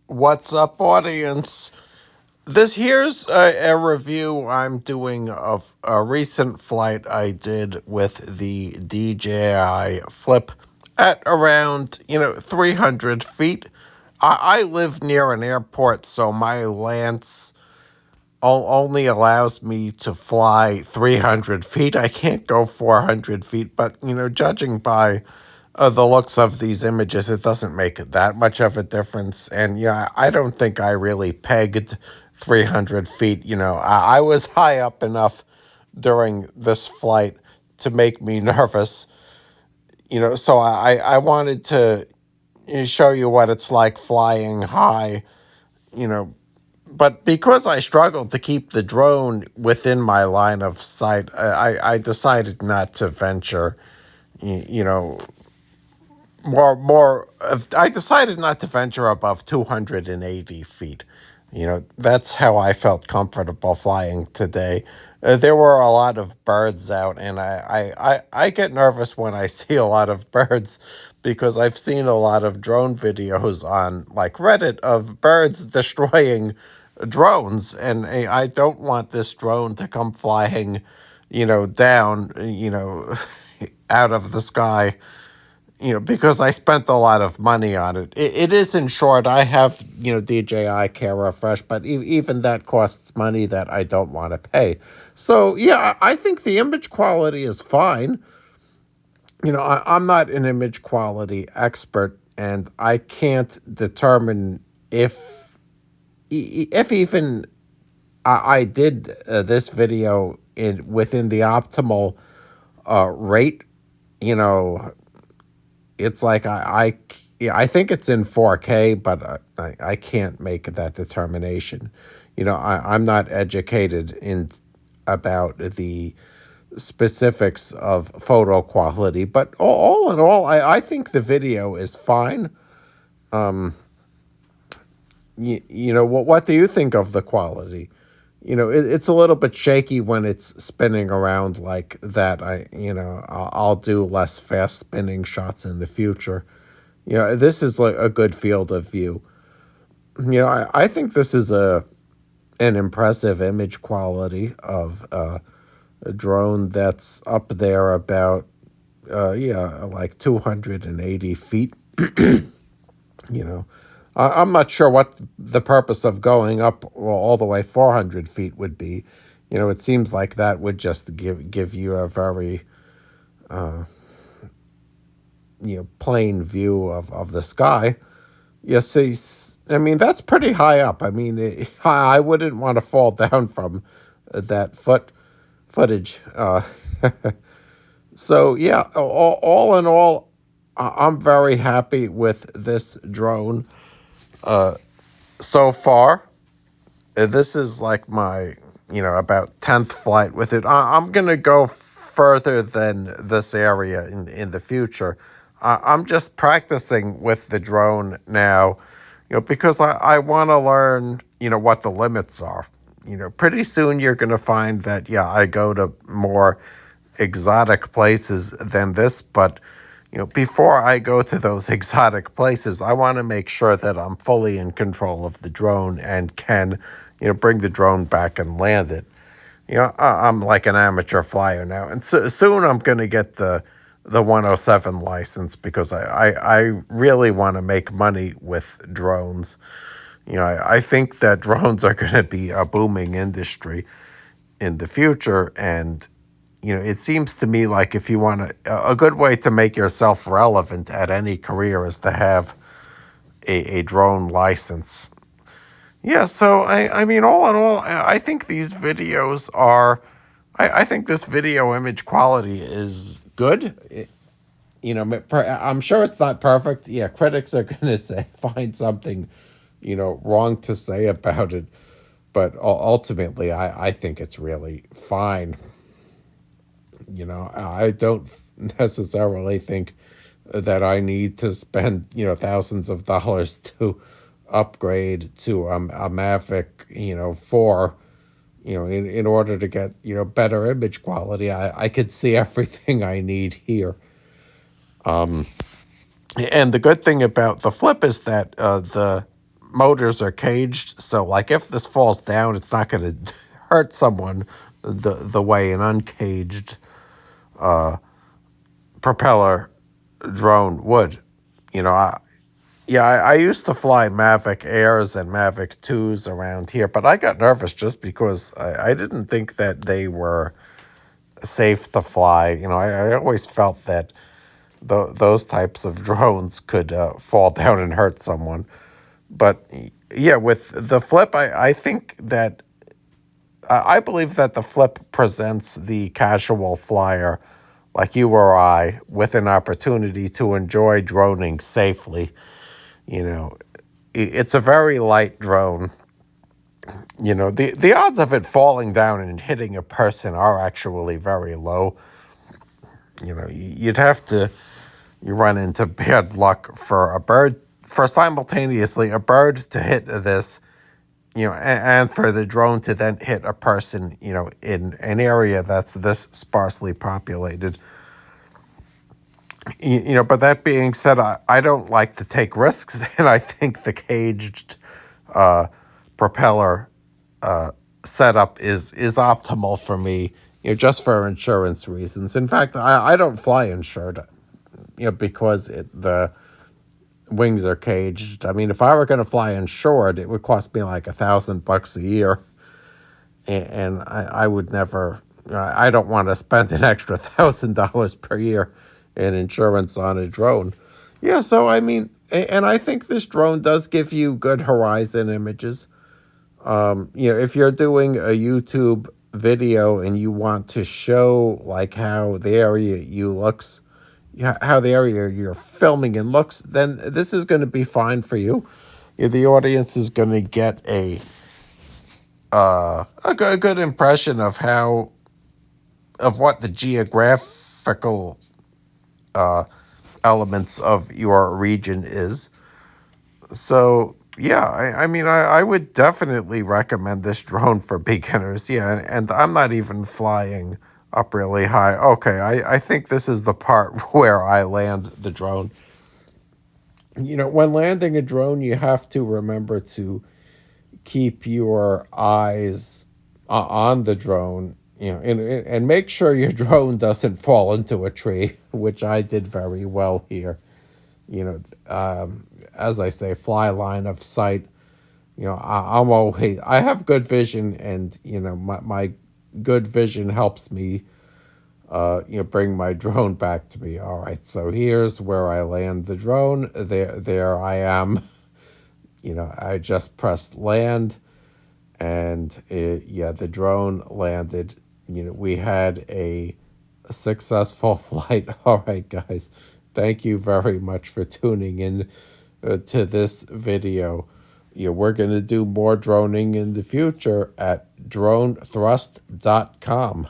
What's up, audience? This here's a review I'm doing of a recent flight I did with the DJI Flip at around 300 feet. I live near an airport, so my Lance only allows me to fly 300 feet. I can't go 400 feet, but judging by the looks of these images, it doesn't make that much of a difference. And I don't think I really pegged 300 feet. I was high up enough during this flight to make me nervous. So I wanted to show you what it's like flying high. You know, but because I struggled to keep the drone within my line of sight, I decided not to venture. You know, more. I decided not to venture above 280 feet. That's how I felt comfortable flying today. There were a lot of birds out, and I get nervous when I see a lot of birds because I've seen a lot of drone videos on like Reddit of birds destroying drones, and I don't want this drone to come flying, down, out of the sky, because I spent a lot of money on it. It is insured. I have, DJI Care Refresh, but even that costs money that I don't want to pay. So, yeah, I think the image quality is fine. I'm not an image quality expert, and I can't determine if even I did this video within the optimal rate. It's like I think it's in 4K, but I can't make that determination. I'm not educated in about the specifics of photo quality, but all in all, I think the video is fine. What do you think of the quality? It's a little bit shaky when it's spinning around like that. I'll do less fast spinning shots in the future. This is like a good field of view. I think this is an impressive image quality of a drone that's up there about like 280 feet. I'm not sure what the purpose of going up all the way 400 feet would be. It seems like that would just give you a very plain view of the sky. You see, I mean, that's pretty high up. I mean, I wouldn't want to fall down from that footage. So yeah, all in all, I'm very happy with this drone so far. This is like my, about 10th flight with it. I'm going to go further than this area in the future. I'm just practicing with the drone now, because I want to learn, what the limits are. Pretty soon you're going to find that, yeah, I go to more exotic places than this, but before I go to those exotic places, I want to make sure that I'm fully in control of the drone and can, bring the drone back and land it. I'm like an amateur flyer now, and soon I'm going to get the 107 license because I really want to make money with drones. I think that drones are going to be a booming industry in the future, and it seems to me like if you want a good way to make yourself relevant at any career is to have a drone license. Yeah, so I mean, all in all, I think these videos are, I think this video image quality is good. I'm sure it's not perfect. Yeah, critics are going to find something, wrong to say about it. But ultimately, I think it's really fine. I don't necessarily think that I need to spend, thousands of dollars to upgrade to a Mavic, 4, in order to get, better image quality. I could see everything I need here. And the good thing about the Flip is that the motors are caged, so like if this falls down, it's not going to hurt someone the way an uncaged propeller drone would. You know, I used to fly Mavic Airs and Mavic 2s around here, but I got nervous just because I didn't think that they were safe to fly. You know, I always felt that those types of drones could fall down and hurt someone. But yeah, with the Flip, I think that I believe that the Flip presents the casual flyer like you or I with an opportunity to enjoy droning safely. You know, it's a very light drone. You know, the odds of it falling down and hitting a person are actually very low. You know, you'd have to you run into bad luck for a bird, for simultaneously a bird to hit this, you know, and for the drone to then hit a person, you know, in an area that's this sparsely populated. You know, but that being said, I don't like to take risks, and I think the caged propeller setup is optimal for me, you know, just for insurance reasons. In fact, I don't fly insured, you know, because the wings are caged. I mean, if I were going to fly insured, it would cost me like $1,000 a year, and I would never. I don't want to spend an extra $1,000 per year in insurance on a drone. Yeah, so I mean, and I think this drone does give you good horizon images. You know, if you're doing a YouTube video and you want to show like how the area how the area you're filming in looks, then this is going to be fine for you. The audience is going to get a good impression of what the geographical elements of your region is. So yeah, I mean, I would definitely recommend this drone for beginners. Yeah, and I'm not even flying up really high. Okay, I think this is the part where I land the drone. You know, when landing a drone, you have to remember to keep your eyes on the drone, you know, and make sure your drone doesn't fall into a tree, which I did very well here. You know, as I say, fly line of sight. You know, I have good vision, and you know, my good vision helps me, you know, bring my drone back to me. All right, so here's where I land the drone. There I am. You know, I just pressed land, and yeah, the drone landed. You know, we had a successful flight. All right, guys, thank you very much for tuning in to this video. You know, we're going to do more droning in the future at dronethrust.com.